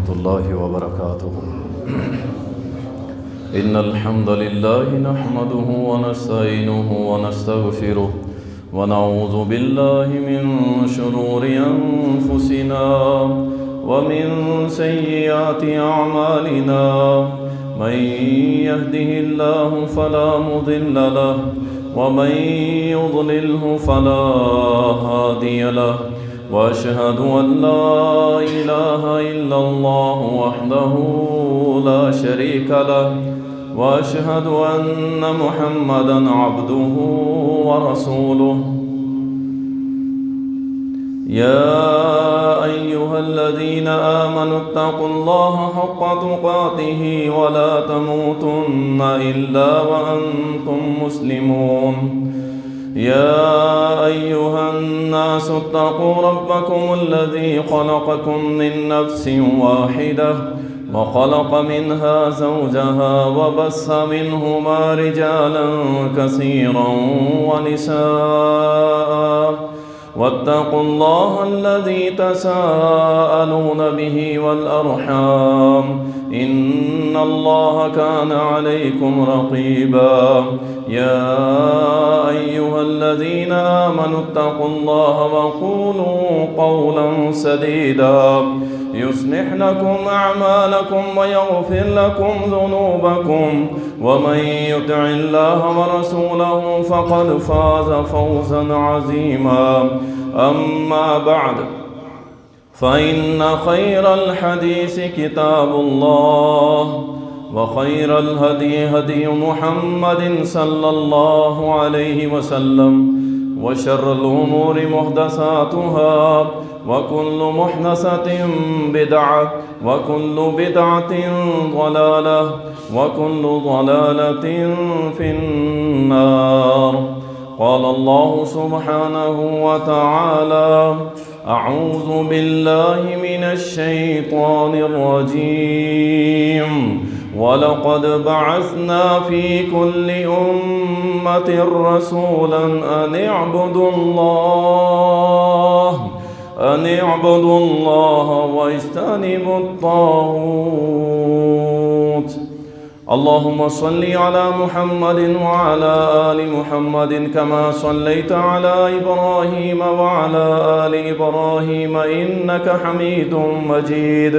ورحمة الله وبركاته. إن الحمد لله نحمده ونستعينه ونستغفره ونعوذ بالله من شرور أنفسنا ومن سيئات أعمالنا. من يهده الله فلا مضل له ومن يضلله فلا هادي له. وأشهد أن لا إله إلا الله وحده لا شريك له وأشهد أن محمدًا عبده ورسوله. يا أيها الذين آمنوا اتقوا الله حق تقاته ولا تموتن إلا وأنتم مسلمون. يا أيها الناس اتقوا ربكم الذي خلقكم من نفس واحدة وخلق منها زوجها وبث منهما رجالا كثيرا ونساء. واتقوا الله الذي تساءلون به والأرحام إن الله كان عليكم رقيبا. يا أيها الذين آمنوا اتقوا الله وقولوا قولا سديدا يصلح لكم أعمالكم ويغفر لكم ذنوبكم ومن يطع الله ورسوله فقد فاز فوزا عظيما. أما بعد فإن خير الحديث كتاب الله وخير الهدي هدي محمد صلى الله عليه وسلم وشر الأمور محدثاتها وكل محدثة بدعة وكل بدعة ضلالة وكل ضلالة في النار. قال الله سبحانه وتعالى: أعوذ بالله من الشيطان الرجيم. ولقد بعثنا في كل أمة رسولا أن اعبدوا الله واجتنبوا الطاغوت. اللهم صل على محمد وعلى آل محمد كما صليت على إبراهيم وعلى آل إبراهيم إنك حميد مجيد.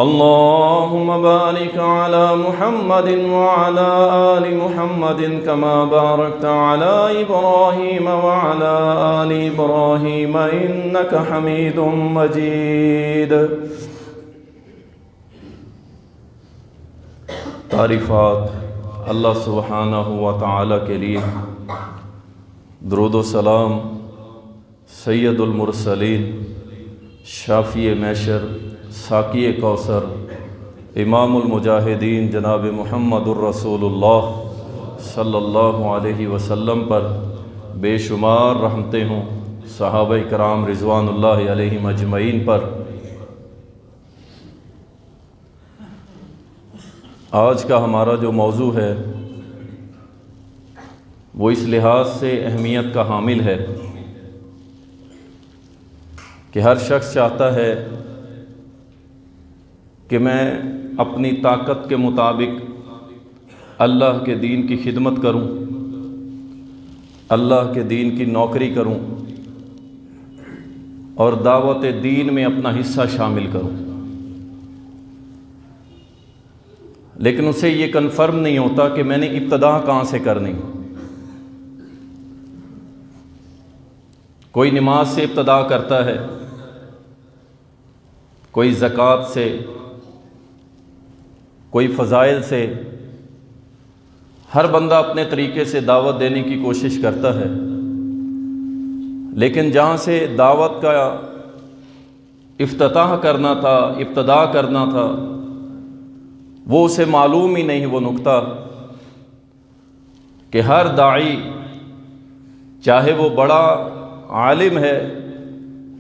اللهم بارك على محمد وعلى آل محمد كما باركت على إبراهيم وعلى آل إبراهيم إنك حميد مجيد. تعریفات اللہ سبحانہ و تعالی کے لیے، درود و سلام سید المرسلین، شافی محشر، ساقی کوثر، امام المجاہدین جناب محمد الرسول اللہ صلی اللہ علیہ وسلم پر بے شمار رحمتیں ہوں، صحابہ کرام رضوان اللہ علیہم اجمعین پر۔ آج کا ہمارا جو موضوع ہے وہ اس لحاظ سے اہمیت کا حامل ہے کہ ہر شخص چاہتا ہے کہ میں اپنی طاقت کے مطابق اللہ کے دین کی خدمت کروں، اللہ کے دین کی نوکری کروں اور دعوت دین میں اپنا حصہ شامل کروں، لیکن اسے یہ کنفرم نہیں ہوتا کہ میں نے ابتدا کہاں سے کرنی۔ کوئی نماز سے ابتدا کرتا ہے، کوئی زکوٰۃ سے، کوئی فضائل سے، ہر بندہ اپنے طریقے سے دعوت دینے کی کوشش کرتا ہے، لیکن جہاں سے دعوت کا افتتاح کرنا تھا، ابتدا کرنا تھا، وہ اسے معلوم ہی نہیں وہ نقطہ کہ ہر داعی، چاہے وہ بڑا عالم ہے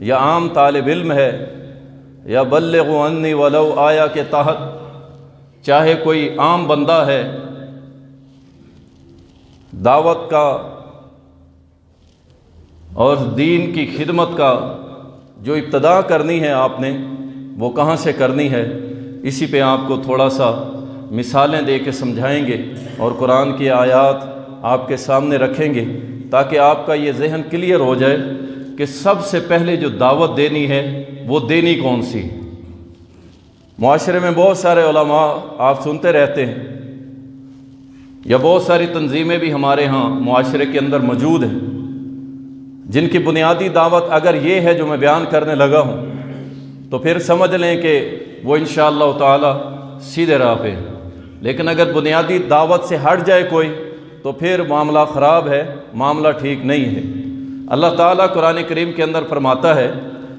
یا عام طالب علم ہے یا بلغوا عنی ولو آیا کے تحت چاہے کوئی عام بندہ ہے، دعوت کا اور دین کی خدمت کا جو ابتدا کرنی ہے آپ نے، وہ کہاں سے کرنی ہے، اسی پہ آپ کو تھوڑا سا مثالیں دے کے سمجھائیں گے اور قرآن کی آیات آپ کے سامنے رکھیں گے تاکہ آپ کا یہ ذہن کلیئر ہو جائے کہ سب سے پہلے جو دعوت دینی ہے وہ دینی کون سی۔ معاشرے میں بہت سارے علماء آپ سنتے رہتے ہیں، یا بہت ساری تنظیمیں بھی ہمارے ہاں معاشرے کے اندر موجود ہیں جن کی بنیادی دعوت اگر یہ ہے جو میں بیان کرنے لگا ہوں تو پھر سمجھ لیں کہ وہ انشاءاللہ تعالی سیدھے راہ پہ ہیں، لیکن اگر بنیادی دعوت سے ہٹ جائے کوئی تو پھر معاملہ خراب ہے، معاملہ ٹھیک نہیں ہے۔ اللہ تعالیٰ قرآن کریم کے اندر فرماتا ہے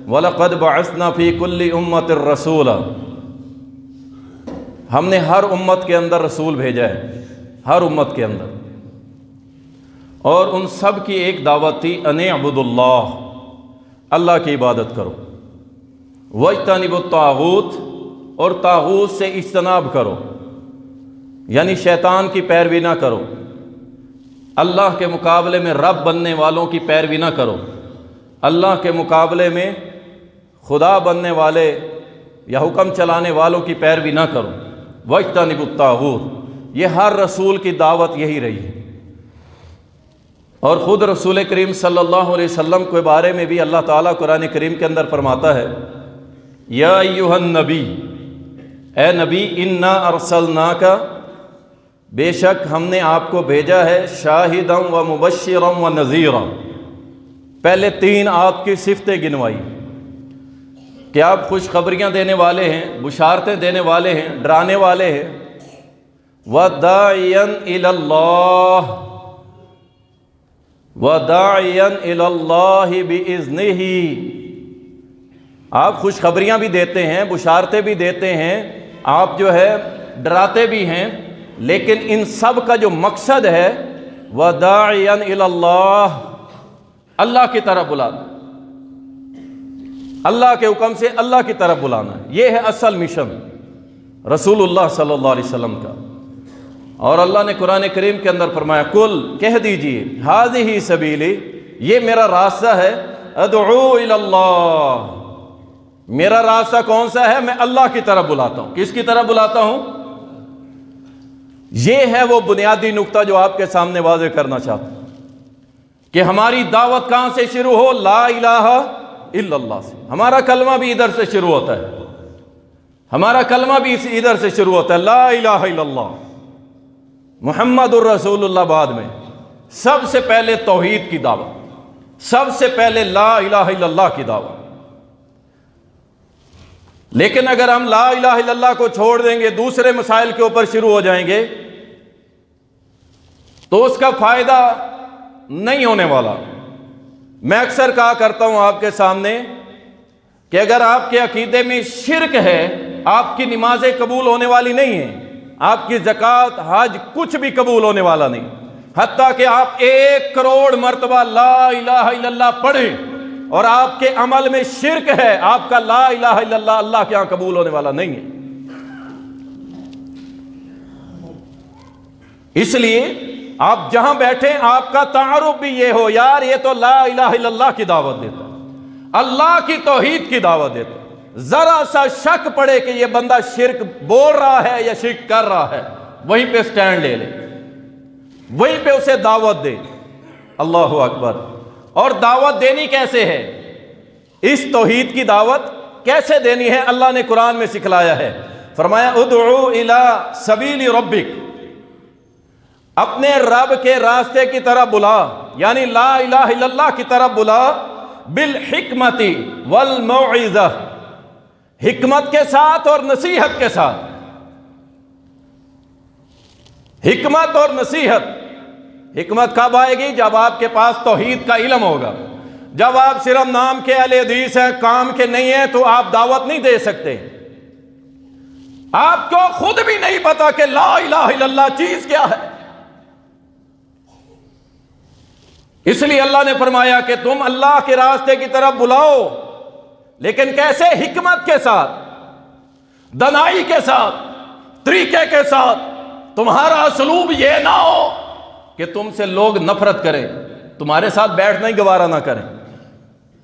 وَلَقَدْ بَعَثْنَا فِي كُلِّ أُمَّةٍ رَسُولًا، ہم نے ہر امت کے اندر رسول بھیجا ہے، ہر امت کے اندر، اور ان سب کی ایک دعوت تھی ان اعبدوا اللہ، اللہ کی عبادت کرو، واجتنبوا الطاغوت، اور طاغوت سے اجتناب کرو، یعنی شیطان کی پیروی نہ کرو، اللہ کے مقابلے میں رب بننے والوں کی پیروی نہ کرو، اللہ کے مقابلے میں خدا بننے والے یا حکم چلانے والوں کی پیروی نہ کرو، واجتنبوا الطاغوت، یہ ہر رسول کی دعوت یہی رہی ہے۔ اور خود رسول کریم صلی اللہ علیہ وسلم کے بارے میں بھی اللہ تعالیٰ قرآن کریم کے اندر فرماتا ہے یا ایھا النبی، اے نبی، انا ارسلناک، بے شک ہم نے آپ کو بھیجا ہے شاہدا و مبشرا و نذیرا، پہلے تین آپ کی صفتیں گنوائی کہ آپ خوشخبریاں دینے والے ہیں، بشارتیں دینے والے ہیں، ڈرانے والے ہیں، وداعیا الی اللہ، وداعیا الی اللہ باذنہ، آپ خوشخبریاں بھی دیتے ہیں، بشارتیں بھی دیتے ہیں، آپ جو ہے ڈراتے بھی ہیں، لیکن ان سب کا جو مقصد ہے وداعیا الی اللہ، اللہ کی طرف بلانا، اللہ کے حکم سے اللہ کی طرف بلانا، یہ ہے اصل مشن رسول اللہ صلی اللہ علیہ وسلم کا۔ اور اللہ نے قرآن کریم کے اندر فرمایا کل، کہہ دیجئے، ھذہ سبیلی، یہ میرا راستہ ہے، ادعو الی اللہ، میرا راستہ کون سا ہے؟ میں اللہ کی طرف بلاتا ہوں۔ کس کی طرف بلاتا ہوں؟ یہ ہے وہ بنیادی نقطہ جو آپ کے سامنے واضح کرنا چاہتا ہوں کہ ہماری دعوت کہاں سے شروع ہو؟ لا الہ الا اللہ سے۔ ہمارا کلمہ بھی ادھر سے شروع ہوتا ہے، ہمارا کلمہ بھی ادھر سے شروع ہوتا ہے، لا الہ الا اللہ محمد الرسول اللہ۔ بعد میں سب سے پہلے توحید کی دعوت، سب سے پہلے لا الہ الا اللہ کی دعوت۔ لیکن اگر ہم لا الہ الا اللہ کو چھوڑ دیں گے، دوسرے مسائل کے اوپر شروع ہو جائیں گے تو اس کا فائدہ نہیں ہونے والا۔ میں اکثر کہا کرتا ہوں آپ کے سامنے کہ اگر آپ کے عقیدے میں شرک ہے، آپ کی نمازیں قبول ہونے والی نہیں ہیں، آپ کی زکوٰۃ، حج، کچھ بھی قبول ہونے والا نہیں، حتیٰ کہ آپ 1 کروڑ مرتبہ لا الہ الا اللہ پڑھیں اور آپ کے عمل میں شرک ہے، آپ کا لا الہ الا اللہ اللہ کے ہاں قبول ہونے والا نہیں ہے۔ اس لیے آپ جہاں بیٹھیں آپ کا تعارف بھی یہ ہو، یار یہ تو لا الہ الا اللہ کی دعوت دیتا ہے، اللہ کی توحید کی دعوت دیتا ہے۔ ذرا سا شک پڑے کہ یہ بندہ شرک بول رہا ہے یا شرک کر رہا ہے، وہیں پہ سٹینڈ لے لے، وہیں پہ اسے دعوت دے۔ اللہ اکبر۔ اور دعوت دینی کیسے ہے؟ اس توحید کی دعوت کیسے دینی ہے اللہ نے قرآن میں سکھلایا ہے۔ فرمایا ادعو الی سبیل ربک، اپنے رب کے راستے کی طرف بلا، یعنی لا الہ الا اللہ کی طرف بلا، بالحکمت والموعظہ، حکمت کے ساتھ اور نصیحت کے ساتھ۔ حکمت اور نصیحت، حکمت کب آئے گی؟ جب آپ کے پاس توحید کا علم ہوگا۔ جب آپ صرف نام کے اہل حدیث ہیں، کام کے نہیں ہیں، تو آپ دعوت نہیں دے سکتے۔ آپ کو خود بھی نہیں پتا کہ لا الہ الا اللہ چیز کیا ہے۔ اس لیے اللہ نے فرمایا کہ تم اللہ کے راستے کی طرف بلاؤ، لیکن کیسے؟ حکمت کے ساتھ، دنائی کے ساتھ، طریقے کے ساتھ۔ تمہارا اسلوب یہ نہ ہو کہ تم سے لوگ نفرت کریں، تمہارے ساتھ بیٹھنا ہی گوارا نہ کریں،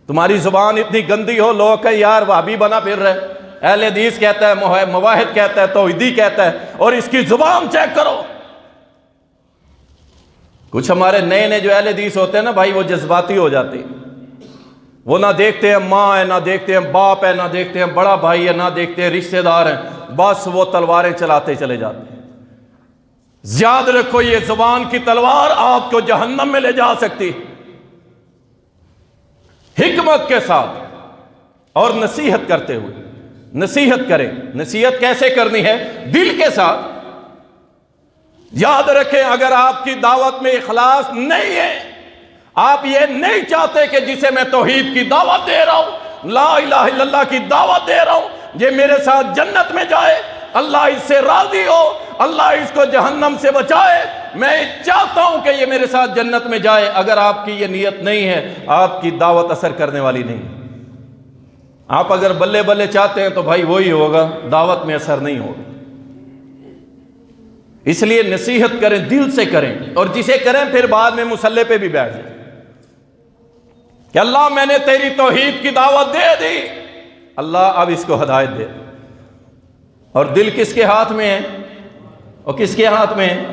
تمہاری زبان اتنی گندی ہو لوگ کہ یار وہابی بنا پھر رہے، اہل حدیث کہتا ہے، مواحد کہتا ہے، توحیدی کہتا ہے، اور اس کی زبان چیک کرو۔ کچھ ہمارے نئے نئے جو اہل حدیث ہوتے ہیں نا بھائی، وہ جذباتی ہو جاتے ہیں، وہ نہ دیکھتے ہیں ماں ہے، نہ دیکھتے ہیں باپ ہے، نہ دیکھتے ہیں بڑا بھائی ہے، نہ دیکھتے ہیں رشتہ دار ہیں، بس وہ تلواریں چلاتے چلے جاتے ہیں۔ یاد رکھو یہ زبان کی تلوار آپ کو جہنم میں لے جا سکتی، حکمت کے ساتھ اور نصیحت کرتے ہوئے۔ نصیحت کریں، نصیحت کیسے کرنی ہے؟ دل کے ساتھ۔ یاد رکھیں اگر آپ کی دعوت میں اخلاص نہیں ہے، آپ یہ نہیں چاہتے کہ جسے میں توحید کی دعوت دے رہا ہوں، لا الہ الا اللہ کی دعوت دے رہا ہوں، یہ میرے ساتھ جنت میں جائے، اللہ اس سے راضی ہو، اللہ اس کو جہنم سے بچائے، میں چاہتا ہوں کہ یہ میرے ساتھ جنت میں جائے، اگر آپ کی یہ نیت نہیں ہے، آپ کی دعوت اثر کرنے والی نہیں۔ آپ اگر بلے بلے چاہتے ہیں تو بھائی وہی ہوگا، دعوت میں اثر نہیں ہوگا۔ اس لیے نصیحت کریں، دل سے کریں، اور جسے کریں پھر بعد میں مصلی پہ بھی بیٹھ جائیں کہ اللہ میں نے تیری توحید کی دعوت دے دی، اللہ اب اس کو ہدایت دے۔ اور دل کس کے ہاتھ میں ہے؟ اور کس کے ہاتھ میں ہے؟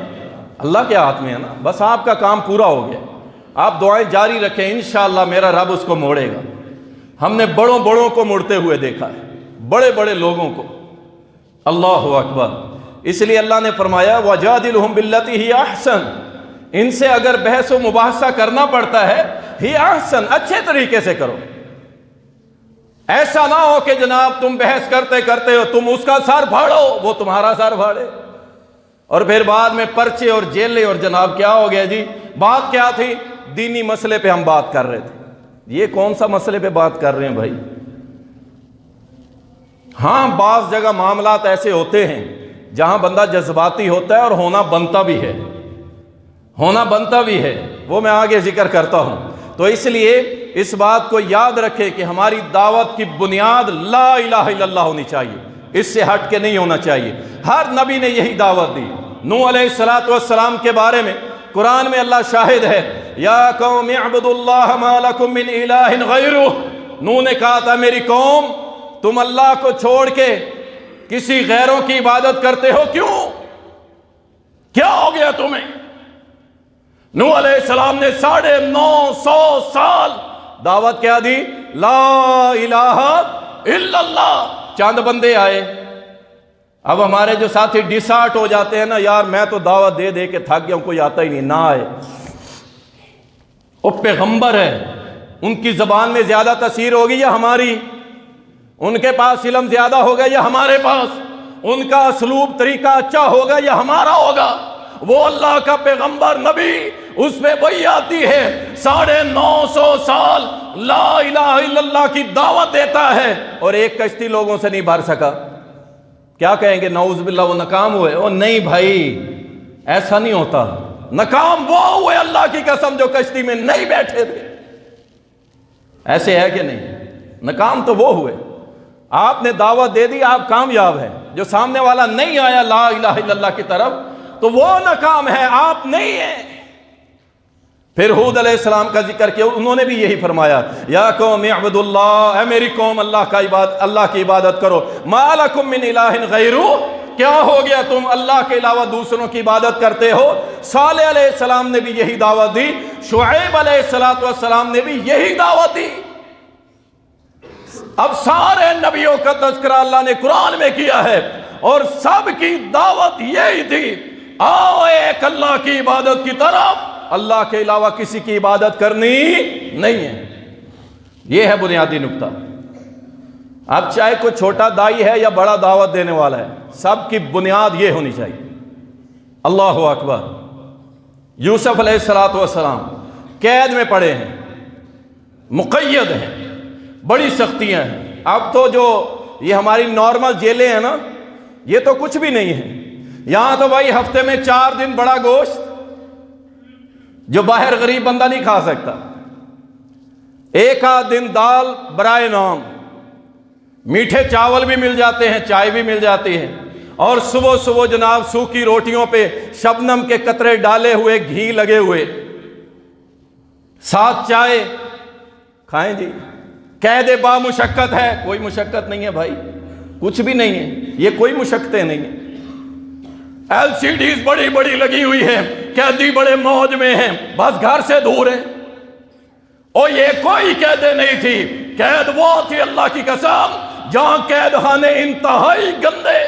اللہ کے ہاتھ میں ہے نا۔ بس آپ کا کام پورا ہو گیا، آپ دعائیں جاری رکھیں، انشاءاللہ میرا رب اس کو موڑے گا۔ ہم نے بڑوں بڑوں کو مڑتے ہوئے دیکھا ہے، بڑے بڑے لوگوں کو۔ اللہ اکبر۔ اس لیے اللہ نے فرمایا وَجَادِلْهُمْ بِالَّتِي هِيَ أَحْسَنُ، ان سے اگر بحث و مباحثہ کرنا پڑتا ہے، ہی احسن، اچھے طریقے سے کرو۔ ایسا نہ ہو کہ جناب تم بحث کرتے کرتے ہو، تم اس کا سر پھاڑو، وہ تمہارا سر پھاڑے، اور پھر بعد میں پرچے اور جیلیں، اور جناب کیا ہو گیا جی؟ بات کیا تھی؟ دینی مسئلے پہ ہم بات کر رہے تھے۔ یہ کون سا مسئلے پہ بات کر رہے ہیں بھائی؟ ہاں بعض جگہ معاملات ایسے ہوتے ہیں جہاں بندہ جذباتی ہوتا ہے، اور ہونا بنتا بھی ہے، ہونا بنتا بھی ہے، وہ میں آگے ذکر کرتا ہوں۔ تو اس لیے اس بات کو یاد رکھے کہ ہماری دعوت کی بنیاد لا الہ الا اللہ ہونی چاہیے، اس سے ہٹ کے نہیں ہونا چاہیے۔ ہر نبی نے یہی دعوت دی۔ نوح علیہ السلام کے بارے میں قرآن میں اللہ شاہد ہے، یا قوم اعبدوا اللہ ما لکم من الہ غیرہ۔ نوح نے کہا تھا میری قوم تم اللہ کو چھوڑ کے کسی غیروں کی عبادت کرتے ہو، کیوں؟ کیا ہو گیا تمہیں؟ نوح علیہ السلام نے 950 سال دعوت کیا دی؟ لا الہ الا اللہ۔ چند بندے آئے۔ اب ہمارے جو ساتھی ڈسارٹ ہو جاتے ہیں نا، یار میں تو دعوت دے دے کے تھک گیا ہوں، کوئی آتا ہی نہیں، نہ آئے۔ وہ پیغمبر ہے، ان کی زبان میں زیادہ تاثیر ہوگی یا ہماری؟ ان کے پاس علم زیادہ ہوگا یا ہمارے پاس؟ ان کا اسلوب طریقہ اچھا ہوگا یا ہمارا ہوگا؟ وہ اللہ کا پیغمبر نبی، اس میں وہی آتی ہے، 950 سال لا الہ الا اللہ کی دعوت دیتا ہے، اور ایک کشتی لوگوں سے نہیں بھر سکا۔ کیا کہیں گے؟ نعوذ باللہ وہ ناکام ہوئے؟ وہ نہیں بھائی، ایسا نہیں ہوتا۔ ناکام وہ ہوئے اللہ کی قسم جو کشتی میں نہیں بیٹھے تھے۔ ایسے ہے کہ نہیں؟ ناکام تو وہ ہوئے۔ آپ نے دعوت دے دی، آپ کامیاب ہیں۔ جو سامنے والا نہیں آیا لا الہ الا اللہ کی طرف تو وہ ناکام ہے، آپ نہیں ہیں۔ پھر ہود علیہ السلام کا ذکر کیا، انہوں نے بھی یہی فرمایا، یا قوم اعبدوا اللہ، اے میری قوم اللہ کی عبادت کرو، ما لکم من الہ غیرہ، کیا ہو گیا تم اللہ کے علاوہ دوسروں کی عبادت کرتے ہو؟ صالح علیہ السلام نے بھی یہی دعوت دی، شعیب علیہ السلام نے بھی یہی دعوت دی۔ اب سارے نبیوں کا تذکرہ اللہ نے قرآن میں کیا ہے، اور سب کی دعوت یہی تھی، آؤ ایک اللہ کی عبادت کی طرف، اللہ کے علاوہ کسی کی عبادت کرنی نہیں ہے۔ یہ ہے بنیادی نقطہ۔ اب چاہے کوئی چھوٹا دائی ہے یا بڑا دعوت دینے والا ہے، سب کی بنیاد یہ ہونی چاہیے۔ اللہ اکبر۔ یوسف علیہ السلام قید میں پڑے ہیں، مقید ہیں، بڑی سختیاں ہیں۔ اب تو جو یہ ہماری نارمل جیلیں ہیں نا، یہ تو کچھ بھی نہیں ہے۔ یہاں تو بھائی ہفتے میں 4 دن بڑا گوشت جو باہر غریب بندہ نہیں کھا سکتا، 1 آدھ دن دال برائے نام، میٹھے چاول بھی مل جاتے ہیں، چائے بھی مل جاتی ہے، اور صبح صبح جناب سوکھی روٹیوں پہ شبنم کے قطرے ڈالے ہوئے، گھی لگے ہوئے، ساتھ چائے کھائیں جی۔ قید با مشقت ہے، کوئی مشقت نہیں ہے بھائی، کچھ بھی نہیں ہے، یہ کوئی مشقتیں نہیں ہیں۔ LCDs بڑی بڑی لگی ہوئی ہیں، قیدی بڑے موج میں ہیں، بس گھر سے دور ہیں۔ اور یہ کوئی قید نہیں تھی، قید وہ تھی اللہ کی قسم جہاں قید خانے انتہائی گندے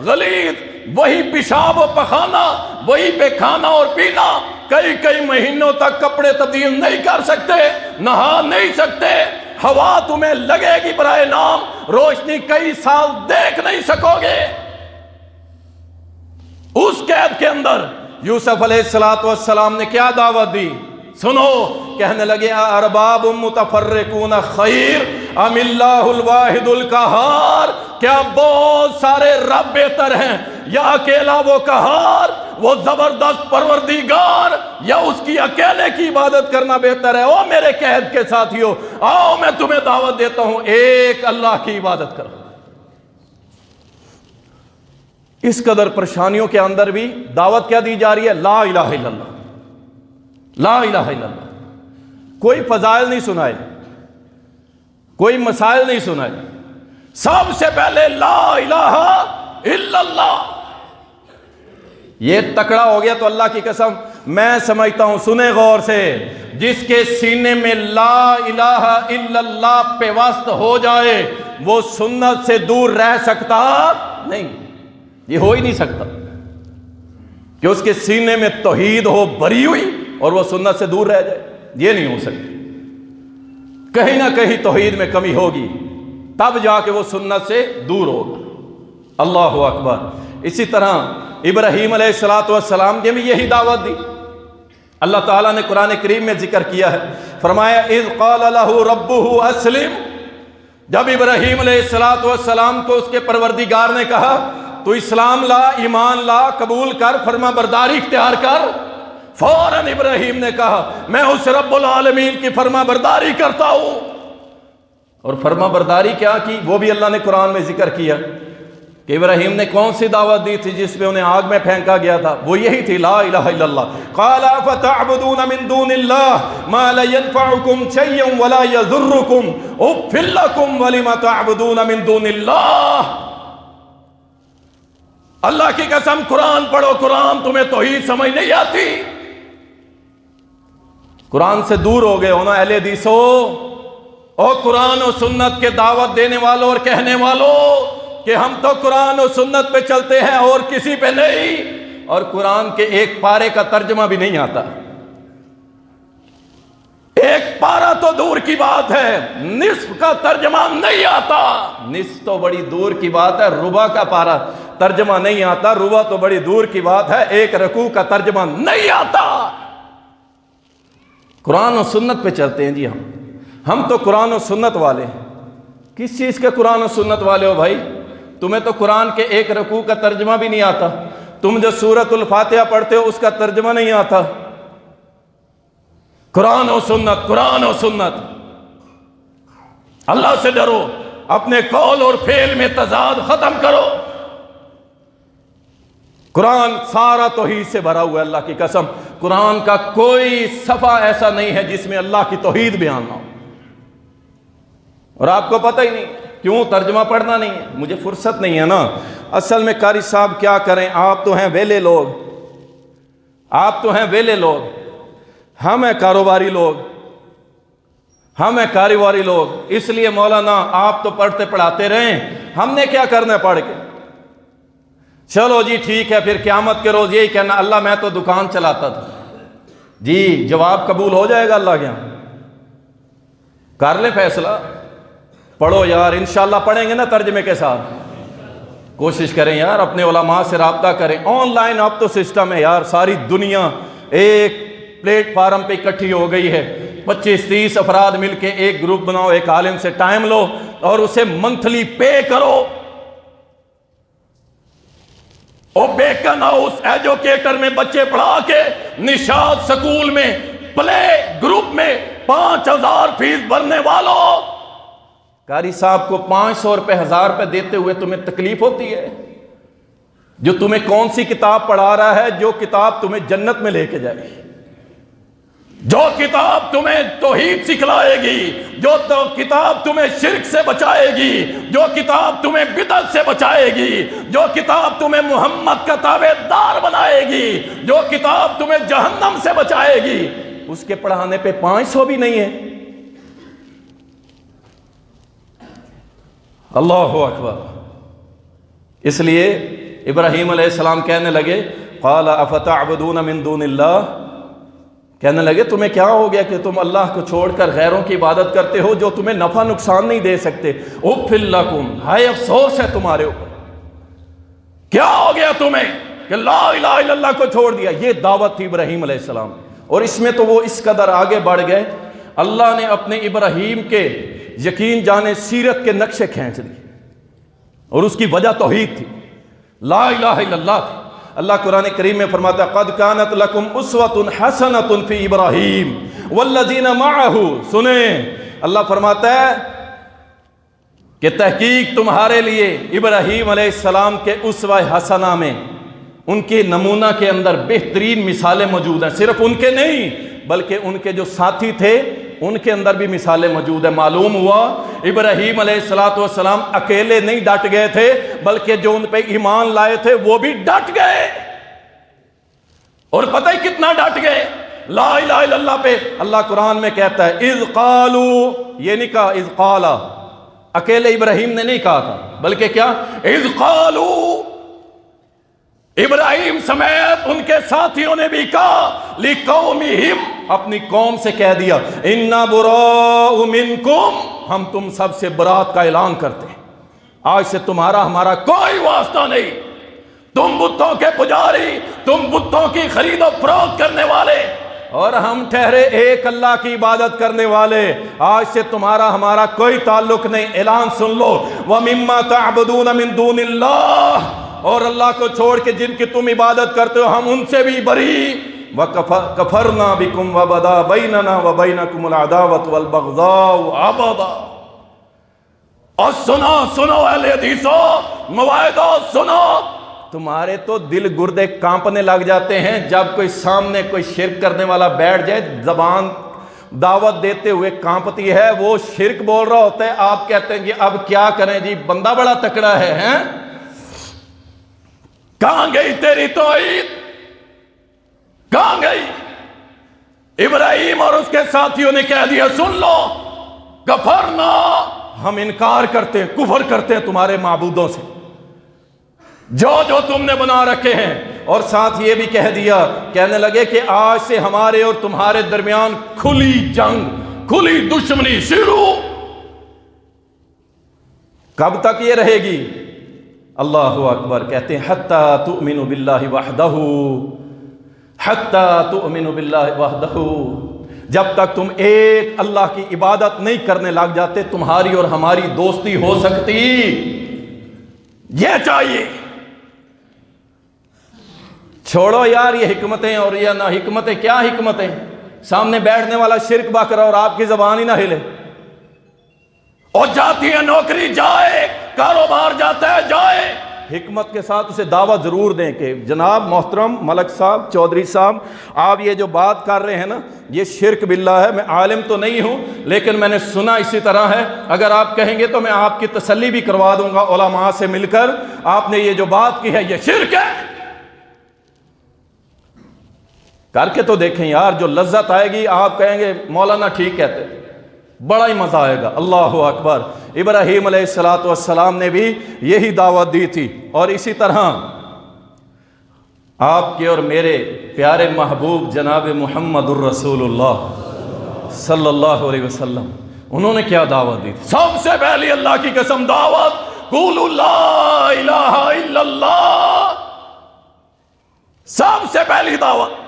غلیظ، وہی پیشاب و پخانہ، وہی پہ کھانا اور پینا، کئی مہینوں تک کپڑے تبدیل نہیں کر سکتے، نہا نہیں سکتے، ہوا تمہیں لگے گی برائے نام، روشنی کئی سال دیکھ نہیں سکو گے۔ اس قید کے اندر یوسف علیہ السلام نے کیا دعوت دی؟ سنو، کہنے لگے ارباب متفرقون خیر ام اللہ الواحد القہار، کیا بہت سارے رب بہتر ہیں یا اکیلا وہ قہار، وہ زبردست پروردگار، یا اس کی اکیلے کی عبادت کرنا بہتر ہے؟ او میرے قید کے ساتھیو، آؤ میں تمہیں دعوت دیتا ہوں، ایک اللہ کی عبادت کرو۔ اس قدر پریشانیوں کے اندر بھی دعوت کیا دی جا رہی ہے؟ لا الہ الا اللہ، لا الہ الا اللہ۔ کوئی فضائل نہیں سنائے، کوئی مسائل نہیں سنائے، سب سے پہلے لا الہ الا اللہ۔ یہ تکڑا ہو گیا تو اللہ کی قسم میں سمجھتا ہوں، سنیں غور سے، جس کے سینے میں لا الہ الا اللہ پیوست ہو جائے وہ سنت سے دور رہ سکتا نہیں، یہ ہو ہی نہیں سکتا کہ اس کے سینے میں توحید ہو بری ہوئی اور وہ سنت سے دور رہ جائے، یہ نہیں ہو سکتی۔ کہیں نہ کہیں توحید میں کمی ہوگی، تب جا کے وہ سنت سے دور ہوگا۔ اللہ اکبر۔ اسی طرح ابراہیم علیہ السلام نے بھی یہی دعوت دی۔ اللہ تعالیٰ نے قرآن کریم میں ذکر کیا ہے، فرمایا اذ قال لہ ربہ اسلم، جب ابراہیم علیہ السلام کو اس کے پروردگار نے کہا تو اسلام لا، ایمان لا، قبول کر، فرما برداری اختیار کر، فوراً ابراہیم نے کہا میں اس رب العالمین کی فرما برداری کرتا ہوں۔ اور فرما برداری کیا کی وہ بھی اللہ نے قرآن میں ذکر کیا کہ ابراہیم نے کون سی دعوت دی تھی جس میں انہیں آگ میں پھینکا گیا تھا؟ وہ یہی تھی لا الہ الا اللہ۔ قال فتعبدون من دون اللہ ما لا ينفعكم شيئا ولا يضركم اف لكم ولم تعبدون من دون اللہ۔ اللہ کی قسم قرآن پڑھو، قرآن تمہیں توحید سمجھ نہیں آتی، قرآن سے دور ہو گئے ہو نا اہل حدیثو، اور قرآن و سنت کے دعوت دینے والوں اور کہنے والوں کہ ہم تو قرآن و سنت پہ چلتے ہیں اور کسی پہ نہیں، اور قرآن کے ایک پارے کا ترجمہ بھی نہیں آتا۔ ایک پارہ تو دور کی بات ہے، نصف کا ترجمہ نہیں آتا، نصف تو بڑی دور کی بات ہے، ربع کا پارہ ترجمہ نہیں آتا، ربع تو بڑی دور کی بات ہے، ایک رکوع کا ترجمہ نہیں آتا۔ قرآن و سنت پہ چلتے ہیں جی ہم تو قرآن و سنت والے ہیں۔ کس چیز کے قرآن و سنت والے ہو بھائی؟ تمہیں تو قرآن کے ایک رکوع کا ترجمہ بھی نہیں آتا، تم جو سورۃ الفاتحہ پڑھتے ہو اس کا ترجمہ نہیں آتا۔ قرآن و سنت، قرآن و سنت۔ اللہ سے ڈرو، اپنے قول اور فعل میں تضاد ختم کرو۔ قرآن سارا توحید سے بھرا ہوا ہے، اللہ کی قسم قرآن کا کوئی صفحہ ایسا نہیں ہے جس میں اللہ کی توحید بیان نہ ہو، اور آپ کو پتہ ہی نہیں کیوں ترجمہ پڑھنا نہیں ہے؟ مجھے فرصت نہیں ہے نا۔ اصل میں قاری صاحب کیا کریں، آپ تو ہیں ویلے لوگ، آپ تو ہیں ویلے لوگ، ہم ہیں کاروباری لوگ، ہم ہیں کاروباری لوگ، اس لیے مولانا آپ تو پڑھتے پڑھاتے رہیں، ہم نے کیا کرنا ہے پڑھ کے؟ چلو جی ٹھیک ہے، پھر قیامت کے روز یہی کہنا اللہ میں تو دکان چلاتا تھا۔ جی جواب قبول ہو جائے گا اللہ کے یہاں؟ کر لیں فیصلہ، پڑھو یار، انشاءاللہ پڑھیں گے نا ترجمے کے ساتھ، کوشش کریں یار، اپنے علماء سے رابطہ کریں۔ آن لائن اب تو سسٹم ہے یار، ساری دنیا ایک پلیٹ فارم پہ اکٹھی ہو گئی ہے، 25-30 افراد مل کے ایک گروپ بناؤ، ایک عالم سے ٹائم لو اور اسے منتھلی پے کرو۔ اور بیکن ہاؤس ایجوکیٹر میں بچے پڑھا کے نشاط سکول میں پلے گروپ میں 5000 فیس بھرنے والوں، قاری صاحب کو 500 روپے 1000 روپے دیتے ہوئے تمہیں تکلیف ہوتی ہے؟ جو تمہیں کون سی کتاب پڑھا رہا ہے جو کتاب تمہیں جنت میں لے کے جائے؟ جو کتاب تمہیں توحید سکھلائے گی، جو کتاب تمہیں شرک سے بچائے گی، جو کتاب تمہیں بدعت سے بچائے گی، جو کتاب تمہیں محمد کا تابعدار بنائے گی، جو کتاب تمہیں جہنم سے بچائے گی، اس کے پڑھانے پہ 500 بھی نہیں ہے۔ اللہ اکبر۔ اس لیے ابراہیم علیہ السلام کہنے لگے قال افتعبدون من دون اللہ، کہنے لگے تمہیں کیا ہو گیا کہ تم اللہ کو چھوڑ کر غیروں کی عبادت کرتے ہو جو تمہیں نفع نقصان نہیں دے سکتے۔ اف لکم، ہائے افسوس ہے تمہارے اوپر، کیا ہو گیا تمہیں کہ لا الہ الا اللہ کو چھوڑ دیا۔ یہ دعوت تھی ابراہیم علیہ السلام، اور اس میں تو وہ اس قدر آگے بڑھ گئے، اللہ نے اپنے ابراہیم کے یقین جانے سیرت کے نقشے کھینچ دیے، اور اس کی وجہ توحید تھی، لا الہ الا اللہ تھی۔ اللہ قرآن کریم میں فرماتا ہے قد کانت لکم اسوۃ حسنۃ فی ابراہیم والذین معہ، سنیں اللہ فرماتا ہے کہ تحقیق تمہارے لیے ابراہیم علیہ السلام کے اسوہ حسنہ میں، ان کے نمونہ کے اندر بہترین مثالیں موجود ہیں، صرف ان کے نہیں بلکہ ان کے جو ساتھی تھے ان کے اندر بھی مثالیں موجود ہیں۔ معلوم ہوا ابراہیم علیہ السلام اکیلے نہیں ڈٹ گئے تھے، بلکہ جو ان پہ ایمان لائے تھے وہ بھی ڈٹ گئے، اور پتہ ہی کتنا ڈٹ گئے لا الہ الا اللہ پہ۔ اللہ قرآن میں کہتا ہے اذ قالوا، یہ نہیں کہا اذ قالا، اکیلے ابراہیم نے نہیں کہا تھا، بلکہ کیا اذ قالوا، ابراہیم سمیت ان کے ساتھیوں نے بھی کہا لِقَوْمِهِمْ، اپنی قوم سے کہہ دیا اِنَّا بُرَاءُ مِنْكُمْ، ہم تم سب سے برات کا اعلان کرتے ہیں، آج سے تمہارا ہمارا کوئی واسطہ نہیں، تم بتوں کے پجاری، تم بتوں کی خرید و فروخت کرنے والے، اور ہم ٹھہرے ایک اللہ کی عبادت کرنے والے، آج سے تمہارا ہمارا کوئی تعلق نہیں۔ اعلان سن لو وَمِمَّا تَعْبُدُونَ مِن دُونِ اللَّهِ، اور اللہ کو چھوڑ کے جن کی تم عبادت کرتے ہو ہم ان سے بھی بری۔ وَكَفَرْنَا بِكُمْ وَبَدَا بَيْنَنَا وَبَيْنَكُمُ الْعَدَاوَةُ وَالْبَغْضَاءُ أَبَدًا۔ اور سنو اہل حدیثو، مواعظو سنو، تمہارے تو دل گردے کانپنے لگ جاتے ہیں جب کوئی سامنے کوئی شرک کرنے والا بیٹھ جائے، زبان دعوت دیتے ہوئے کانپتی ہے، وہ شرک بول رہا ہوتا ہے، آپ کہتے ہیں جی اب کیا کریں جی بندہ بڑا تکڑا ہے، ہیں؟ کہاں گئی تیری توحید، کہاں گئی؟ ابراہیم اور اس کے ساتھیوں نے کہہ دیا سن لو کفرنا، ہم انکار کرتے ہیں، کفر کرتے ہیں تمہارے معبودوں سے جو تم نے بنا رکھے ہیں، اور ساتھ یہ بھی کہہ دیا، کہنے لگے کہ آج سے ہمارے اور تمہارے درمیان کھلی جنگ، کھلی دشمنی شروع۔ کب تک یہ رہے گی؟ اللہ اکبر، کہتے ہیں حتی تؤمنوا باللہ وحدہ، حتی تؤمنوا باللہ وحدہ، جب تک تم ایک اللہ کی عبادت نہیں کرنے لگ جاتے تمہاری اور ہماری دوستی ہو سکتی۔ یہ چاہیے، چھوڑو یار یہ حکمتیں اور یہ نہ حکمتیں، کیا حکمتیں، سامنے بیٹھنے والا شرک بکرا اور آپ کی زبان ہی نہ ہلے، اور جاتی ہے نوکری جائے، کاروبار جاتا ہے جائے، حکمت کے ساتھ اسے دعوت ضرور دیں کہ جناب محترم ملک صاحب، چودھری صاحب، آپ یہ جو بات کر رہے ہیں نا یہ شرک باللہ ہے، میں عالم تو نہیں ہوں لیکن میں نے سنا اسی طرح ہے، اگر آپ کہیں گے تو میں آپ کی تسلی بھی کروا دوں گا علماء سے مل کر، آپ نے یہ جو بات کی ہے یہ شرک ہے، کر کے تو دیکھیں یار، جو لذت آئے گی آپ کہیں گے مولانا ٹھیک کہتے ہیں، بڑا ہی مزہ آئے گا۔ اللہ اکبر۔ ابراہیم علیہ السلام نے بھی یہی دعوت دی تھی، اور اسی طرح آپ کے اور میرے پیارے محبوب جناب محمد الرسول اللہ صلی اللہ علیہ وسلم، انہوں نے کیا دعوت دی تھی؟ سب سے پہلی اللہ کی قسم دعوت قولوا لا الہ الا اللہ، سب سے پہلی دعوت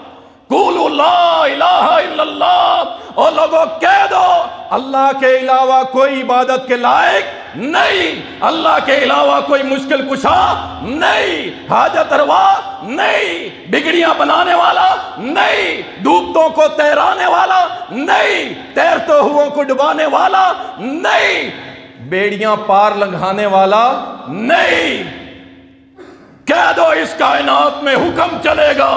قولوا لا الہ الا اللہ، اور لوگوں کہہ دو اللہ کے علاوہ کوئی عبادت کے لائق نہیں، اللہ کے علاوہ کوئی مشکل کشا نہیں، حاجت روا نہیں، بگڑیاں بنانے والا نہیں، ڈوبتوں کو تیرانے والا نہیں، تیرتے ہوئوں کو ڈبانے والا نہیں، بیڑیاں پار لنگھانے والا نہیں۔ کہہ دو اس کائنات میں حکم چلے گا،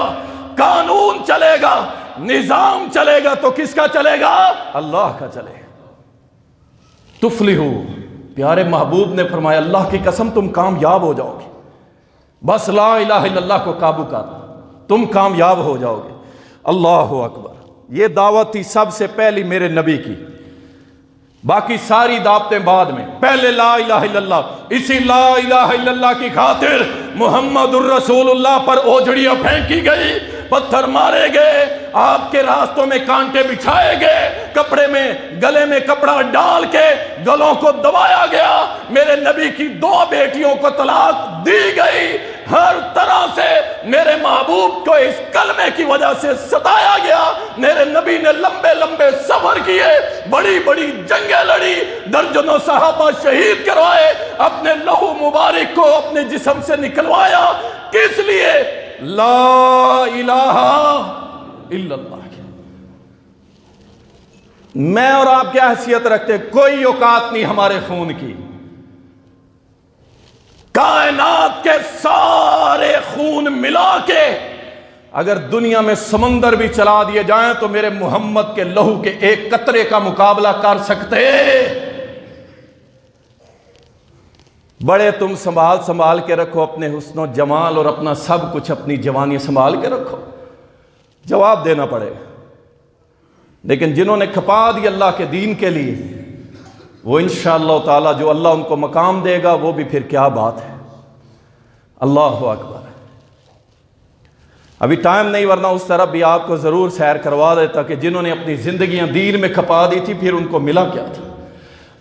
قانون چلے گا، نظام چلے گا تو کس کا چلے گا؟ اللہ کا چلے گا۔ تفلحو، پیارے محبوب نے فرمایا اللہ کی قسم تم کامیاب ہو جاؤ گے، بس لا الہ الا اللہ کو قابو کر تم کامیاب ہو جاؤ گے۔ اللہ اکبر۔ یہ دعوت تھی سب سے پہلی میرے نبی کی، باقی ساری دعوتیں بعد میں، پہلے لا الہ الا اللہ۔ اسی لا الہ الا اللہ کی خاطر محمد الرسول اللہ پر اوجڑیاں پھینکی گئی، پتھر مارے گئے، آپ کے راستوں میں کانٹے بچھائے گئے، کپڑے میں گلے میں کپڑا ڈال کے گلوں کو دبایا گیا، میرے نبی کی 2 بیٹیوں کو طلاق دی گئی، ہر طرح سے میرے محبوب کو اس کلمے کی وجہ سے ستایا گیا۔ میرے نبی نے لمبے لمبے سفر کیے، بڑی بڑی جنگیں لڑی، درجنوں صحابہ شہید کروائے، اپنے لہو مبارک کو اپنے جسم سے نکلوایا، کس لیے؟ لا الہ الا اللہ۔ میں اور آپ کیا حیثیت رکھتے؟ کوئی اوقات نہیں ہمارے خون کی، کائنات کے سارے خون ملا کے اگر دنیا میں سمندر بھی چلا دیے جائیں تو میرے محمد کے لہو کے ایک قطرے کا مقابلہ کر سکتے؟ بڑے تم سنبھال کے رکھو اپنے حسن و جمال اور اپنا سب کچھ، اپنی جوانی سنبھال کے رکھو، جواب دینا پڑے گا۔ لیکن جنہوں نے کھپا دی اللہ کے دین کے لیے، وہ انشاءاللہ تعالی جو اللہ ان کو مقام دے گا وہ بھی پھر کیا بات ہے۔ اللہ اکبر۔ ابھی ٹائم نہیں، ورنہ اس طرح بھی آپ کو ضرور سیر کروا دیتا کہ جنہوں نے اپنی زندگیاں دین میں کھپا دی تھی پھر ان کو ملا کیا تھا۔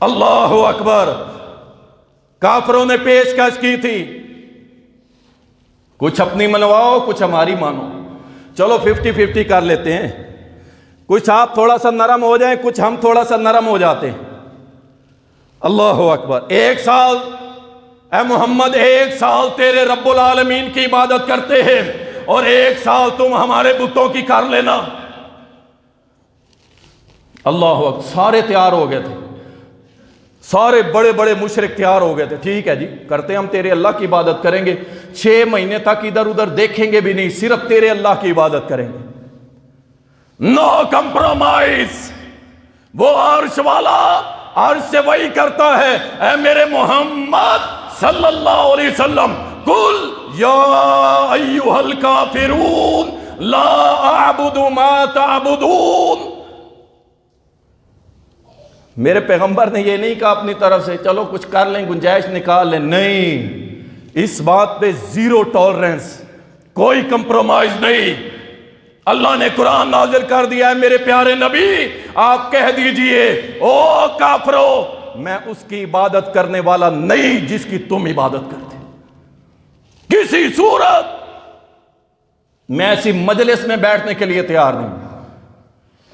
اللہ اکبر۔ کافروں نے پیشکش کی تھی کچھ اپنی منواؤ کچھ ہماری مانو، چلو 50-50 کر لیتے ہیں، کچھ آپ تھوڑا سا نرم ہو جائیں کچھ ہم تھوڑا سا نرم ہو جاتے ہیں۔ اللہ اکبر۔ 1 سال اے محمد، 1 سال تیرے رب العالمین کی عبادت کرتے ہیں اور 1 سال تم ہمارے بتوں کی کر لینا۔ اللہ اکبر۔ سارے تیار ہو گئے تھے، سارے بڑے بڑے مشرک تیار ہو گئے تھے، ٹھیک ہے جی کرتے ہم تیرے اللہ کی عبادت کریں گے، 6 مہینے تک ادھر ادھر دیکھیں گے بھی نہیں، صرف تیرے اللہ کی عبادت کریں گے، نو کمپرومائز۔ وہ عرش والا عرش سے وہی کرتا ہے، اے میرے محمد صلی اللہ علیہ وسلم، قل یا ایھا الکافرون لا اعبد ما تعبدون۔ میرے پیغمبر نے یہ نہیں کہا اپنی طرف سے چلو کچھ کر لیں گنجائش نکال لیں، نہیں، اس بات پہ 0 ٹالرنس، کوئی کمپرومائز نہیں۔ اللہ نے قرآن نازل کر دیا ہے، میرے پیارے نبی آپ کہہ دیجئے او کافرو میں اس کی عبادت کرنے والا نہیں جس کی تم عبادت کرتے، کسی صورت میں ایسی مجلس میں بیٹھنے کے لیے تیار نہیں۔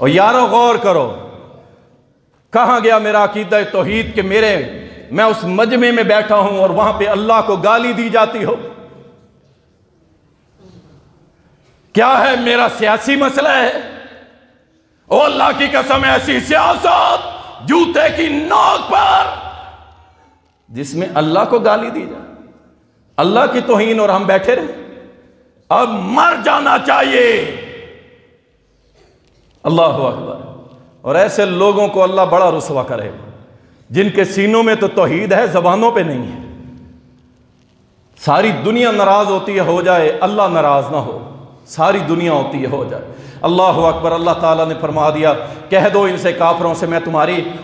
اور یارو غور کرو، کہاں گیا میرا عقیدہ توحید کہ میں اس مجمع میں بیٹھا ہوں اور وہاں پہ اللہ کو گالی دی جاتی ہو؟ کیا ہے میرا سیاسی مسئلہ ہے؟ او اللہ کی قسم، ایسی سیاست جوتے کی نوک پر جس میں اللہ کو گالی دی جائے، اللہ کی توہین، اور ہم بیٹھے رہے؟ اب مر جانا چاہیے۔ اللہ اکبر۔ اور ایسے لوگوں کو اللہ بڑا رسوا کرے جن کے سینوں میں تو توحید ہے زبانوں پہ نہیں ہے۔ ساری دنیا ناراض ہوتی ہے ہو جائے، اللہ ناراض نہ ہو، ساری دنیا ہوتی ہے ہو جائے۔ اللہ اکبر۔ اللہ تعالیٰ نے فرما دیا کہہ دو ان سے کافروں سے میں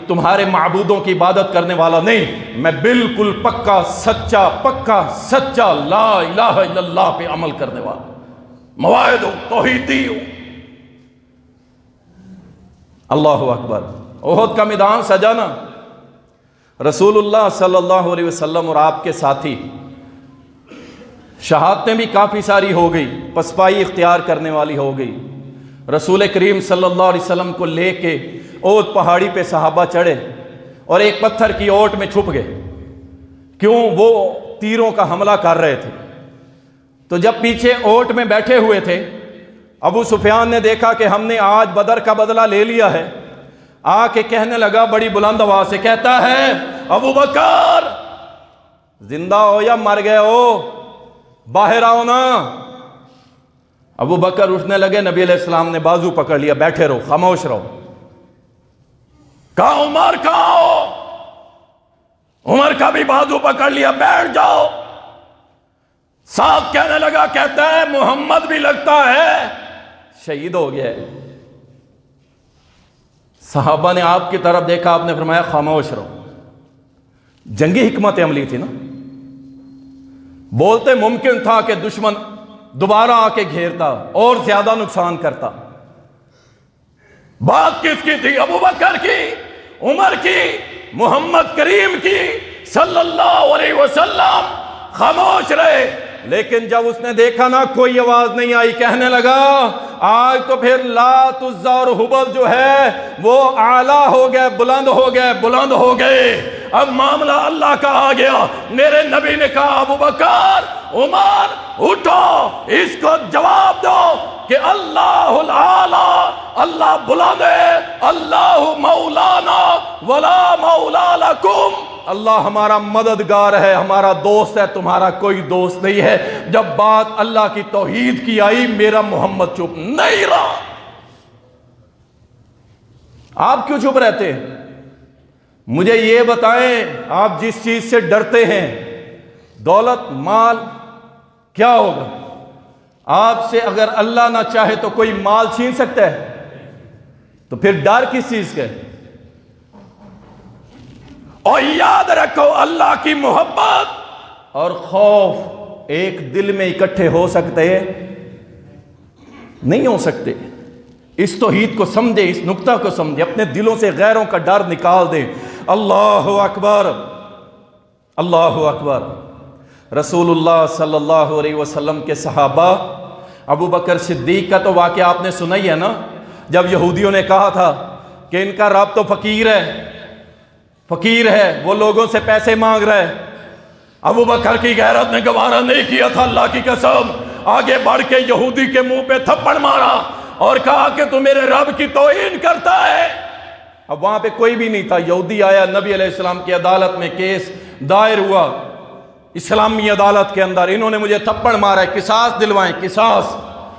تمہارے معبودوں کی عبادت کرنے والا نہیں، میں بالکل پکا سچا لا الہ الا اللہ پہ عمل کرنے والا، مواحد ہوں، توحیدی ہوں۔ اللہ اکبر۔ احد کا میدان سجا نا، رسول اللہ صلی اللہ علیہ وسلم اور آپ کے ساتھی، شہادتیں بھی کافی ساری ہو گئی، پسپائی اختیار کرنے والی ہو گئی۔ رسول کریم صلی اللہ علیہ وسلم کو لے کے احد پہاڑی پہ صحابہ چڑھے اور ایک پتھر کی اوٹ میں چھپ گئے، کیوں؟ وہ تیروں کا حملہ کر رہے تھے۔ تو جب پیچھے اوٹ میں بیٹھے ہوئے تھے، ابو سفیان نے دیکھا کہ ہم نے آج بدر کا بدلہ لے لیا ہے، آ کے کہنے لگا بڑی بلند آواز سے، کہتا ہے ابو بکر زندہ ہو یا مر گئے ہو، باہر آؤ نا۔ ابو بکر اٹھنے لگے، نبی علیہ السلام نے بازو پکڑ لیا، بیٹھے رہو، خاموش رہو۔ کہا عمر کہاں ہو؟ عمر کا بھی بازو پکڑ لیا، بیٹھ جاؤ۔ ساتھ کہنے لگا، کہتا ہے محمد بھی لگتا ہے شہید ہو گیا ہے۔ صحابہ نے آپ کی طرف دیکھا، آپ نے فرمایا خاموش رہو۔ جنگی حکمت عملی تھی نا، بولتے ممکن تھا کہ دشمن دوبارہ آ کے گھیرتا اور زیادہ نقصان کرتا۔ بات کس کی تھی؟ ابو بکر کی، عمر کی، محمد کریم کی صلی اللہ علیہ وسلم۔ خاموش رہے، لیکن جب اس نے دیکھا نا کوئی آواز نہیں آئی، کہنے لگا آج تو پھر لات عزا اور حبل جو ہے وہ اعلیٰ ہو گئے، بلند ہو گئے، بلند ہو گئے۔ اب معاملہ اللہ کا آ گیا۔ میرے نبی نے کہا ابو بکر، عمر اٹھو، اس کو جواب دو کہ اللہ العالی، اللہ بلند ہے، اللہ مولانا ولا مولا لکم، اللہ ہمارا مددگار ہے، ہمارا دوست ہے، تمہارا کوئی دوست نہیں ہے۔ جب بات اللہ کی توحید کی آئی، میرا محمد چپ نہیں رہا۔ آپ کیوں چپ رہتے ہیں؟ مجھے یہ بتائیں، آپ جس چیز سے ڈرتے ہیں، دولت، مال، کیا ہوگا؟ آپ سے اگر اللہ نہ چاہے تو کوئی مال چھین سکتا ہے؟ تو پھر ڈر کس چیز کا ہے؟ اور یاد رکھو، اللہ کی محبت اور خوف ایک دل میں اکٹھے ہو سکتے ہیں؟ نہیں ہو سکتے۔ اس توحید کو سمجھے، اس نقطہ کو سمجھے، اپنے دلوں سے غیروں کا ڈر نکال دے۔ اللہ اکبر، اللہ اکبر۔ رسول اللہ صلی اللہ علیہ وسلم کے صحابہ، ابو بکر صدیق کا تو واقعہ آپ نے سنا ہی ہے نا، جب یہودیوں نے کہا تھا کہ ان کا رب تو فقیر ہے، فقیر ہے، وہ لوگوں سے پیسے مانگ رہے۔ ابو بکر کی غیرت نے گوارا نہیں کیا تھا، اللہ کی قسم، آگے بڑھ کے یہودی کے منہ پہ تھپڑ مارا اور کہا کہ تو میرے رب کی توہین کرتا ہے۔ اب وہاں پہ کوئی بھی نہیں تھا، یہودی آیا، نبی علیہ السلام کی عدالت میں کیس دائر ہوا، اسلامی عدالت کے اندر، انہوں نے مجھے تھپڑ مارا ہے، قصاص دلوائیں، قصاص۔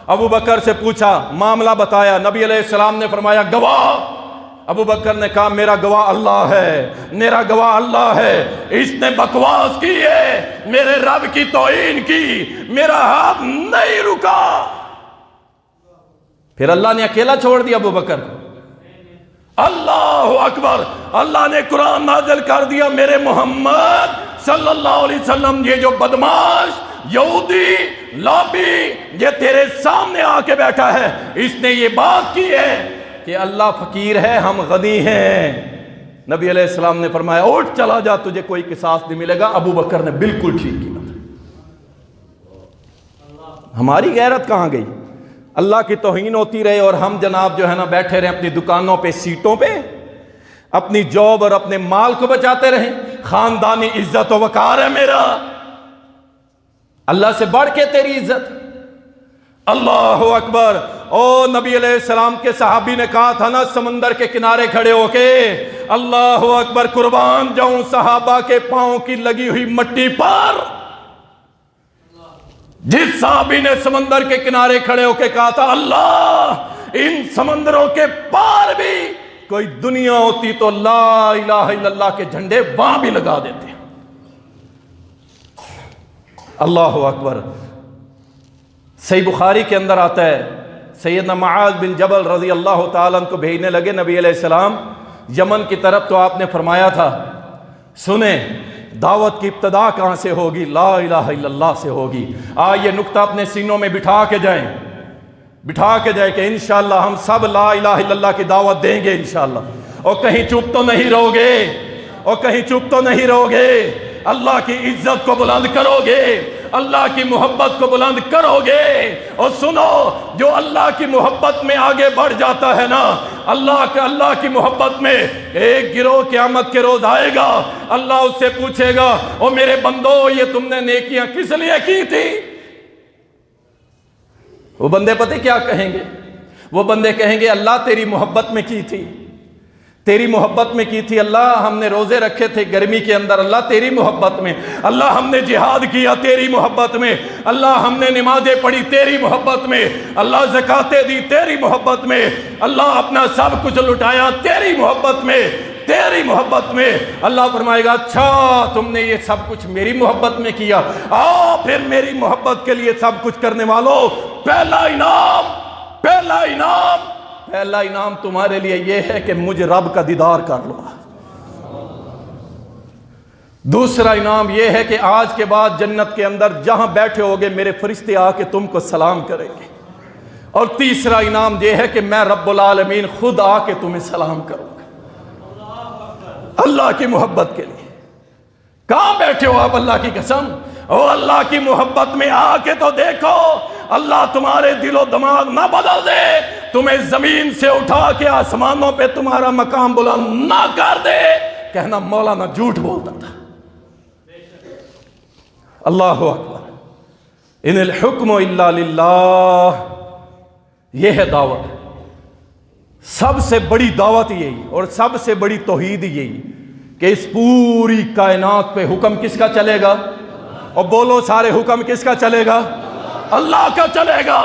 ابو بکر سے پوچھا، معاملہ بتایا، نبی علیہ السلام نے فرمایا گواہ؟ ابو بکر نے کہا میرا گواہ اللہ ہے، میرا گواہ اللہ ہے، اس نے بکواس کی ہے، میرے رب کی توہین کی، میرا ہاتھ نہیں رکا۔ پھر اللہ نے اکیلا چھوڑ دیا ابو بکر کو؟ اللہ اکبر۔ اللہ نے قرآن نازل کر دیا، میرے محمد صلی اللہ علیہ وسلم، یہ جو بدماش یہودی لابی یہ تیرے سامنے آ کے بیٹھا ہے، اس نے یہ بات کی ہے کہ اللہ فقیر ہے، ہم غنی ہیں۔ نبی علیہ السلام نے فرمایا اٹھ چلا جا، تجھے کوئی قصاص نہیں ملے گا۔ ابو بکر نے بالکل ٹھیک کیا۔ ہماری غیرت کہاں گئی؟ اللہ کی توہین ہوتی رہے اور ہم جناب جو ہے نا بیٹھے رہے اپنی دکانوں پہ، سیٹوں پہ، اپنی جاب اور اپنے مال کو بچاتے رہیں۔ خاندانی عزت و وقار ہے میرا، اللہ سے بڑھ کے تیری عزت۔ اللہ اکبر۔ او نبی علیہ السلام کے صحابی نے کہا تھا نا سمندر کے کنارے کھڑے ہو کے، اللہ اکبر، قربان جاؤں صحابہ کے پاؤں کی لگی ہوئی مٹی پر۔ جس صحابی نے سمندر کے کنارے کھڑے ہو کے کہا تھا اللہ ان سمندروں کے پار بھی کوئی دنیا ہوتی تو لا الہ الا اللہ کے جھنڈے وہاں بھی لگا دیتے۔ اللہ اکبر۔ صحیح بخاری کے اندر آتا ہے، سیدنا معاذ بن جبل رضی اللہ تعالیٰ عنہ کو بھیجنے لگے نبی علیہ السلام یمن کی طرف، تو آپ نے فرمایا تھا سنیں دعوت کی ابتدا کہاں سے ہوگی؟ لا الہ الا اللہ سے ہوگی۔ یہ نقطہ اپنے سینوں میں بٹھا کے جائیں، بٹھا کے جائیں کہ انشاءاللہ ہم سب لا الہ الا اللہ کی دعوت دیں گے انشاءاللہ۔ اور کہیں چپ تو نہیں رہو گے، اور کہیں چپ تو نہیں رہو گے، اللہ کی عزت کو بلند کرو گے، اللہ کی محبت کو بلند کرو گے۔ اور سنو، جو اللہ کی محبت میں آگے بڑھ جاتا ہے نا، اللہ کی محبت میں ایک گروہ قیامت کے روز آئے گا، اللہ اس سے پوچھے گا او میرے بندو یہ تم نے نیکیاں کس لیے کی تھی؟ وہ بندے پتہ کیا کہیں گے؟ وہ بندے کہیں گے اللہ تیری محبت میں کی تھی، تیری محبت میں کی تھی اللہ، ہم نے روزے رکھے تھے گرمی کے اندر اللہ تیری محبت میں، اللہ ہم نے جہاد کیا تیری محبت میں، اللہ ہم نے نمازیں پڑھی تیری محبت میں، اللہ زکاتیں دی تیری محبت میں، اللہ اپنا سب کچھ لٹایا تیری محبت میں، تیری محبت میں۔ اللہ فرمائے گا اچھا تم نے یہ سب کچھ میری محبت میں کیا، آؤ پھر میری محبت کے لیے سب کچھ کرنے والوں، پہلا انعام تمہارے لیے یہ ہے کہ مجھ رب کا دیدار کر لو۔ دوسرا انعام یہ ہے کہ آج کے بعد جنت کے اندر جہاں بیٹھے ہوگے میرے فرشتے آ کے تم کو سلام کریں گے، اور تیسرا انعام یہ ہے کہ میں رب العالمین خود آ کے تمہیں سلام کروں گا اللہ کی محبت کے لیے۔ کہاں بیٹھے ہو آپ اللہ کی قسم؟ او اللہ کی محبت میں آ کے تو دیکھو، اللہ تمہارے دل و دماغ نہ بدل دے، تمہیں زمین سے اٹھا کے آسمانوں پہ تمہارا مقام بلند نہ کر دے۔ کہنا مولانا جھوٹ بولتا تھا۔ اللہ اکبر، ان الحکم الا للہ، یہ ہے دعوت، سب سے بڑی دعوت یہی اور سب سے بڑی توحید یہی کہ اس پوری کائنات پہ حکم کس کا چلے گا؟ اور بولو سارے، حکم کس کا چلے گا؟ اللہ کا چلے گا۔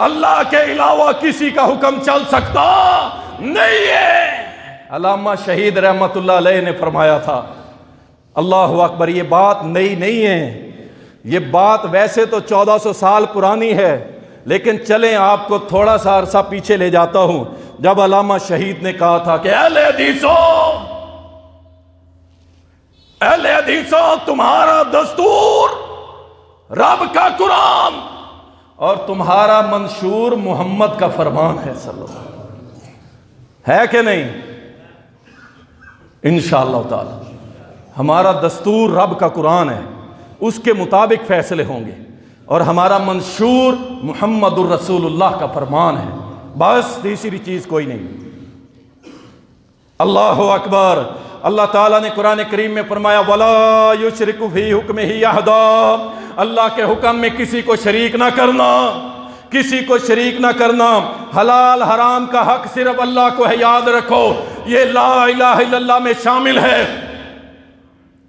اللہ کے علاوہ کسی کا حکم چل سکتا نہیں ہے۔ علامہ شہید رحمت اللہ علیہ نے فرمایا تھا، اللہ اکبر، یہ بات نئی نہیں ہے، یہ بات ویسے تو 1400 سال پرانی ہے، لیکن چلیں آپ کو تھوڑا سا عرصہ پیچھے لے جاتا ہوں، جب علامہ شہید نے کہا تھا کہ اہل حدیثو تمہارا دستور رب کا قرآن اور تمہارا منشور محمد کا فرمان ہے صلی اللہ علیہ وسلم، ہے کہ نہیں؟ انشاءاللہ تعالی ہمارا دستور رب کا قرآن ہے، اس کے مطابق فیصلے ہوں گے، اور ہمارا منشور محمد الرسول اللہ کا فرمان ہے، بس تیسری چیز کوئی نہیں۔ اللہ اکبر۔ اللہ تعالیٰ نے قرآن کریم میں فرمایا وَلَا يُشْرِكُ فِي حُكْمِهِ أَحَدًا، اللہ کے حکم میں کسی کو شریک نہ کرنا، کسی کو شریک نہ کرنا۔ حلال حرام کا حق صرف اللہ کو ہے، یاد رکھو، یہ لا الہ الا اللہ میں شامل ہے۔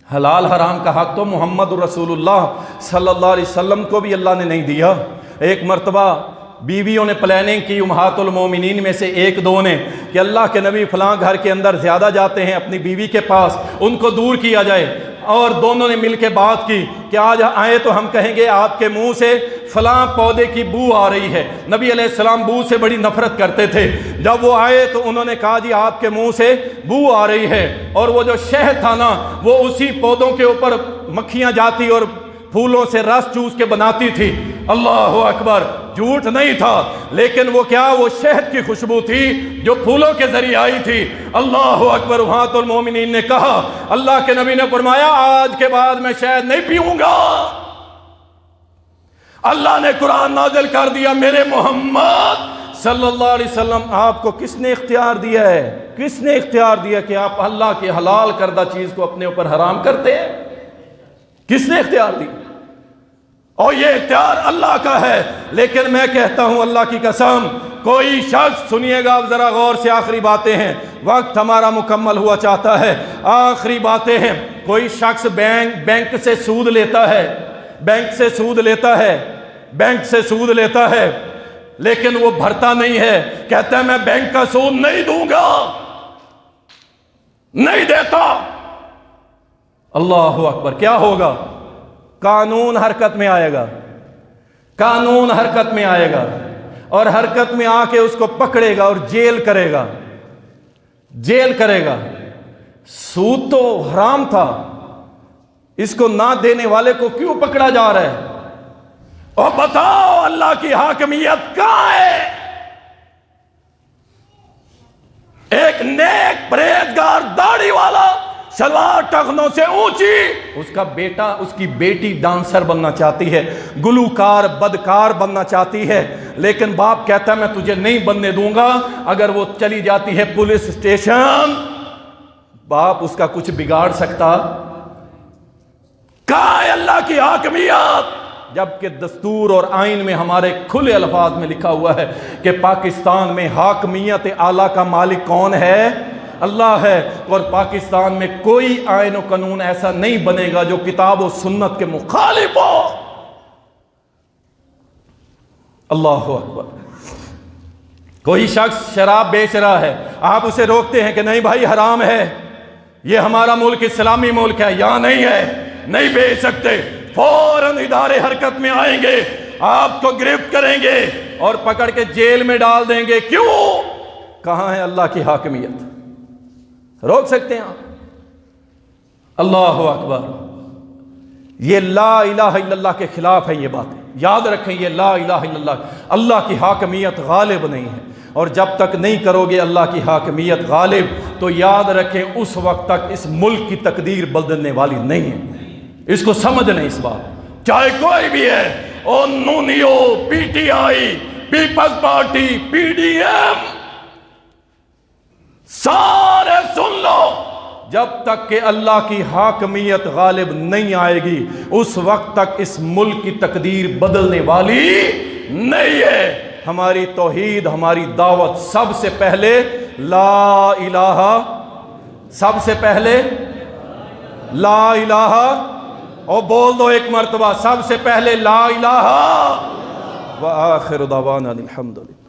حلال حرام کا حق تو محمد رسول اللہ صلی اللہ علیہ وسلم کو بھی اللہ نے نہیں دیا۔ ایک مرتبہ بیویوں نے پلاننگ کی، امہات المومنین میں سے ایک دو نے، کہ اللہ کے نبی فلاں گھر کے اندر زیادہ جاتے ہیں، اپنی بیوی کے پاس ان کو دور کیا جائے، اور دونوں نے مل کے بات کی کہ آج آئے تو ہم کہیں گے آپ کے منہ سے فلاں پودے کی بو آ رہی ہے۔ نبی علیہ السلام بو سے بڑی نفرت کرتے تھے، جب وہ آئے تو انہوں نے کہا جی آپ کے منہ سے بو آ رہی ہے، اور وہ جو شہد تھا نا وہ اسی پودوں کے اوپر مکھیاں جاتی اور پھولوں سے رس چوس کے بناتی تھی۔ اللہ اکبر، جھوٹ نہیں تھا، لیکن وہ کیا، وہ شہد کی خوشبو تھی جو پھولوں کے ذریعے آئی تھی۔ اللہ اکبر۔ امہات المومنین نے کہا، اللہ کے نبی نے فرمایا آج کے بعد میں شہد نہیں پیوں گا۔ اللہ نے قرآن نازل کر دیا، میرے محمد صلی اللہ علیہ وسلم آپ کو کس نے اختیار دیا ہے؟ کس نے اختیار دیا کہ آپ اللہ کی حلال کردہ چیز کو اپنے اوپر حرام کرتے ہیں؟ کس نے اختیار دی؟ اور یہ اختیار اللہ کا ہے۔ لیکن میں کہتا ہوں اللہ کی قسم، کوئی شخص، سنیے گا ذرا غور سے، آخری باتیں ہیں، وقت ہمارا مکمل ہوا چاہتا ہے، آخری باتیں ہیں۔ کوئی شخص بینک سے سود لیتا ہے، بینک سے سود لیتا ہے، بینک سے سود لیتا ہے، لیکن وہ بھرتا نہیں ہے، کہتا ہے میں بینک کا سود نہیں دوں گا، نہیں دیتا۔ اللہ اکبر، کیا ہوگا؟ قانون حرکت میں آئے گا، قانون حرکت میں آئے گا، اور حرکت میں آ کے اس کو پکڑے گا اور جیل کرے گا، جیل کرے گا۔ سود تو حرام تھا، اس کو نہ دینے والے کو کیوں پکڑا جا رہا ہے؟ اور بتاؤ اللہ کی حاکمیت کہاں ہے؟ ایک نیک پرہیزگار داڑھی والا، شلوار ٹخنوں سے اونچی، اس کا بیٹا، اس کی بیٹی ڈانسر بننا چاہتی ہے، گلوکار، بدکار بننا چاہتی ہے، لیکن باپ کہتا ہے میں تجھے نہیں بننے دوں گا۔ اگر وہ چلی جاتی ہے پولیس اسٹیشن، باپ اس کا کچھ بگاڑ سکتا؟ کہاں ہے اللہ کی حاکمیت؟ جبکہ دستور اور آئین میں ہمارے کھلے الفاظ میں لکھا ہوا ہے کہ پاکستان میں حاکمیت اعلیٰ کا مالک کون ہے؟ اللہ ہے، اور پاکستان میں کوئی آئین و قانون ایسا نہیں بنے گا جو کتاب و سنت کے مخالف ہو۔ اللہ اکبر۔ کوئی شخص شراب بیچ رہا ہے، آپ اسے روکتے ہیں کہ نہیں بھائی حرام ہے، یہ ہمارا ملک اسلامی ملک ہے، یہاں نہیں ہے، نہیں بیچ سکتے، فوراً ادارے حرکت میں آئیں گے، آپ کو گرفت کریں گے اور پکڑ کے جیل میں ڈال دیں گے۔ کیوں؟ کہاں ہے اللہ کی حاکمیت؟ روک سکتے ہیں آپ؟ اللہ اکبر۔ یہ لا الہ الا اللہ کے خلاف ہے یہ باتیں، یاد رکھیں، یہ لا الہ الا اللہ، اللہ کی حاکمیت غالب نہیں ہے، اور جب تک نہیں کرو گے اللہ کی حاکمیت غالب تو یاد رکھیں اس وقت تک اس ملک کی تقدیر بدلنے والی نہیں ہے۔ اس کو سمجھ لیں، اس بات، چاہے کوئی بھی ہے، او نونیو، P T I, Peoples Party, P D M, سارے سن لو، جب تک کہ اللہ کی حاکمیت غالب نہیں آئے گی اس وقت تک اس ملک کی تقدیر بدلنے والی نہیں ہے۔ ہماری توحید، ہماری دعوت سب سے پہلے لا الہ، سب سے پہلے لا الہ، اور بول دو ایک مرتبہ، سب سے پہلے لا الہ، وآخر دعوانا الحمدللہ۔